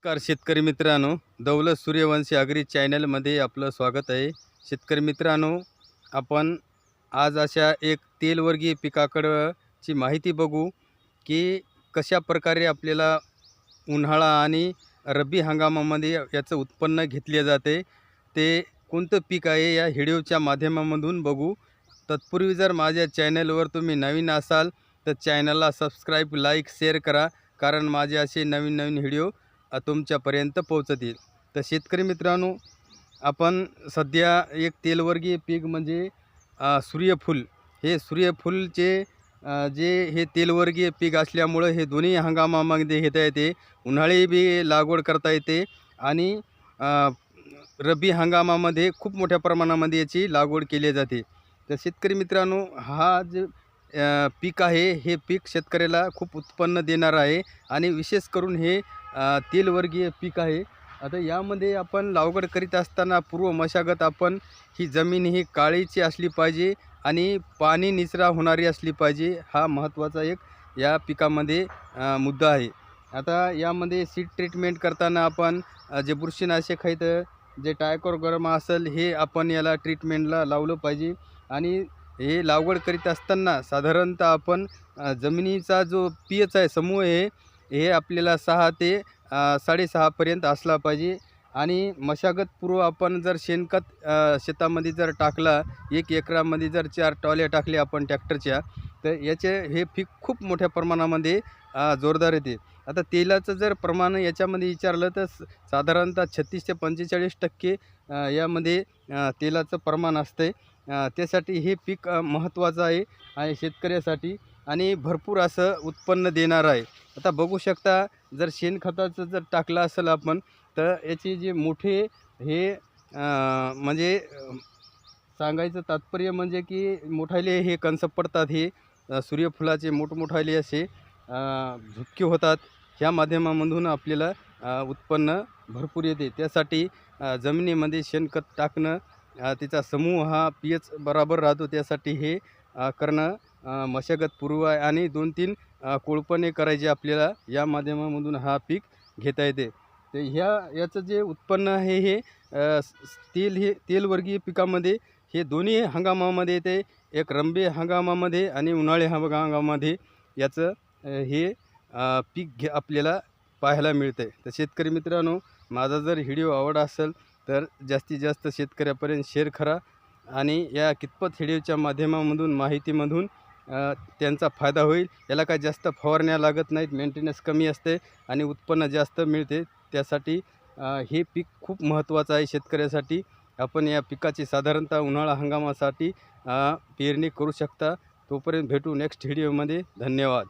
नमस्कार शेतकरी मित्रांनो, दौलत सूर्यवंशी अग्री चॅनलमध्ये आपलं स्वागत आहे. शेतकरी मित्रांनो, आपण आज अशा एक तेलवर्गीय पिकाकडची माहिती बघू की कशा प्रकारे आपल्याला उन्हाळा आणि रब्बी हंगामामध्ये याचं उत्पन्न घेतले जाते. ते कोणतं पीक आहे या व्हिडिओच्या माध्यमामधून बघू. तत्पूर्वी जर माझ्या चॅनलवर तुम्ही नवीन असाल तर चॅनलला सबस्क्राईब, लाईक, शेअर करा, कारण माझे असे नवीन नवीन व्हिडिओ तुमच्यापर्यंत पोहोचतील. तर शेतकरी मित्रांनो, आपण सध्या एक तेलवर्गीय पीक म्हणजे सूर्यफूल. हे सूर्यफूलचे जे हे तेलवर्गीय पीक असल्यामुळं हे दोन्ही हंगामामध्ये घेता येते. उन्हाळी बी लागवड करता येते आणि रब्बी हंगामामध्ये खूप मोठ्या प्रमाणामध्ये याची लागवड केली जाते. तर शेतकरी मित्रांनो, हा जे पीक आहे, हे पीक शेतकऱ्याला खूप उत्पन्न देणार आहे आणि विशेष करून हे तेलवर्गीय पीक आहे. आता यामध्ये आपण लागवड करीत असताना पूर्व मशागत आपण ही जमीन ही काळीची असली पाहिजे आणि पाणी निचरा होणारी असली पाहिजे. हा महत्त्वाचा एक या पिकामध्ये मुद्दा आहे. आता यामध्ये सीड ट्रीटमेंट करताना आपण जे बुरशीनाशक आहेत, जे टायकोग्रामा असेल, हे आपण याला ट्रीटमेंटला लावलं पाहिजे. आणि हे लागवड करीत असताना साधारणतः आपण जमिनीचा जो पीएच आहे, समूह आहे, हे आपल्याला 6 ते 6.5 पर्यंत असला पाहिजे. आणि मशागतपूर्व आपण जर शेणखत शेतामध्ये जर टाकला, 1 एकरामध्ये जर 4 ट्रॉल्या टाकल्या आपण ट्रॅक्टरच्या, तर याचे हे पीक खूप मोठ्या प्रमाणामध्ये जोरदार येते. आता तेलाचं जर प्रमाण याच्यामध्ये विचारलं तर साधारणतः 36 ते 45% यामध्ये तेलाचं प्रमाण असते. त्यासाठी हे पीक महत्त्वाचं आहे आणि शेतकऱ्यासाठी आणि भरपूर असं उत्पन्न देणार आहे. आता बघू शकता, जर शेणखताचं जर टाकलं असेल आपण, तर याचे जे मोठे हे म्हणजे सांगायचं तात्पर्य म्हणजे की मोठाले हे कंस पडतात. हे सूर्यफुलाचे मोठमोठाले असे झुपके होतात. ह्या माध्यमामधून आपल्याला उत्पन्न भरपूर येते. त्यासाठी जमिनीमध्ये शेणखत टाकणं, त्याचा समूह हा पीएच बरोबर राहतो, त्यासाठी हे करणं मशागतपूर्व आहे. आणि 2-3 कोळपणे करायचे आपल्याला. या माध्यमामधून हा पीक घेता येते. तर याचं जे उत्पन्न आहे हे हे तेलवर्गीय पिकामध्ये हे दोन्ही हंगामामध्ये येते. एक रब्बी हंगामामध्ये आणि उन्हाळी हंगामामध्ये याचं हे पीक आपल्याला पाहायला मिळतं. तर शेतकरी मित्रांनो, माझा जर व्हिडिओ आवडला असेल तर जास्तीत जास्त शेतकऱ्यापर्यंत शेअर करा आणि या कितपत व्हिडिओच्या माध्यमामधून माहितीमधून त्यांचा फायदा होईल. याला काय जास्त फवारण्या लागत नाहीत, मेंटेनन्स कमी असते आणि उत्पन्न जास्त मिळते. त्यासाठी हे पीक खूप महत्त्वाचं आहे शेतकऱ्यासाठी. आपण या पिकाची साधारणतः उन्हाळा हंगामासाठी पेरणी करू शकता. तोपर्यंत भेटू नेक्स्ट व्हिडिओमध्ये. धन्यवाद.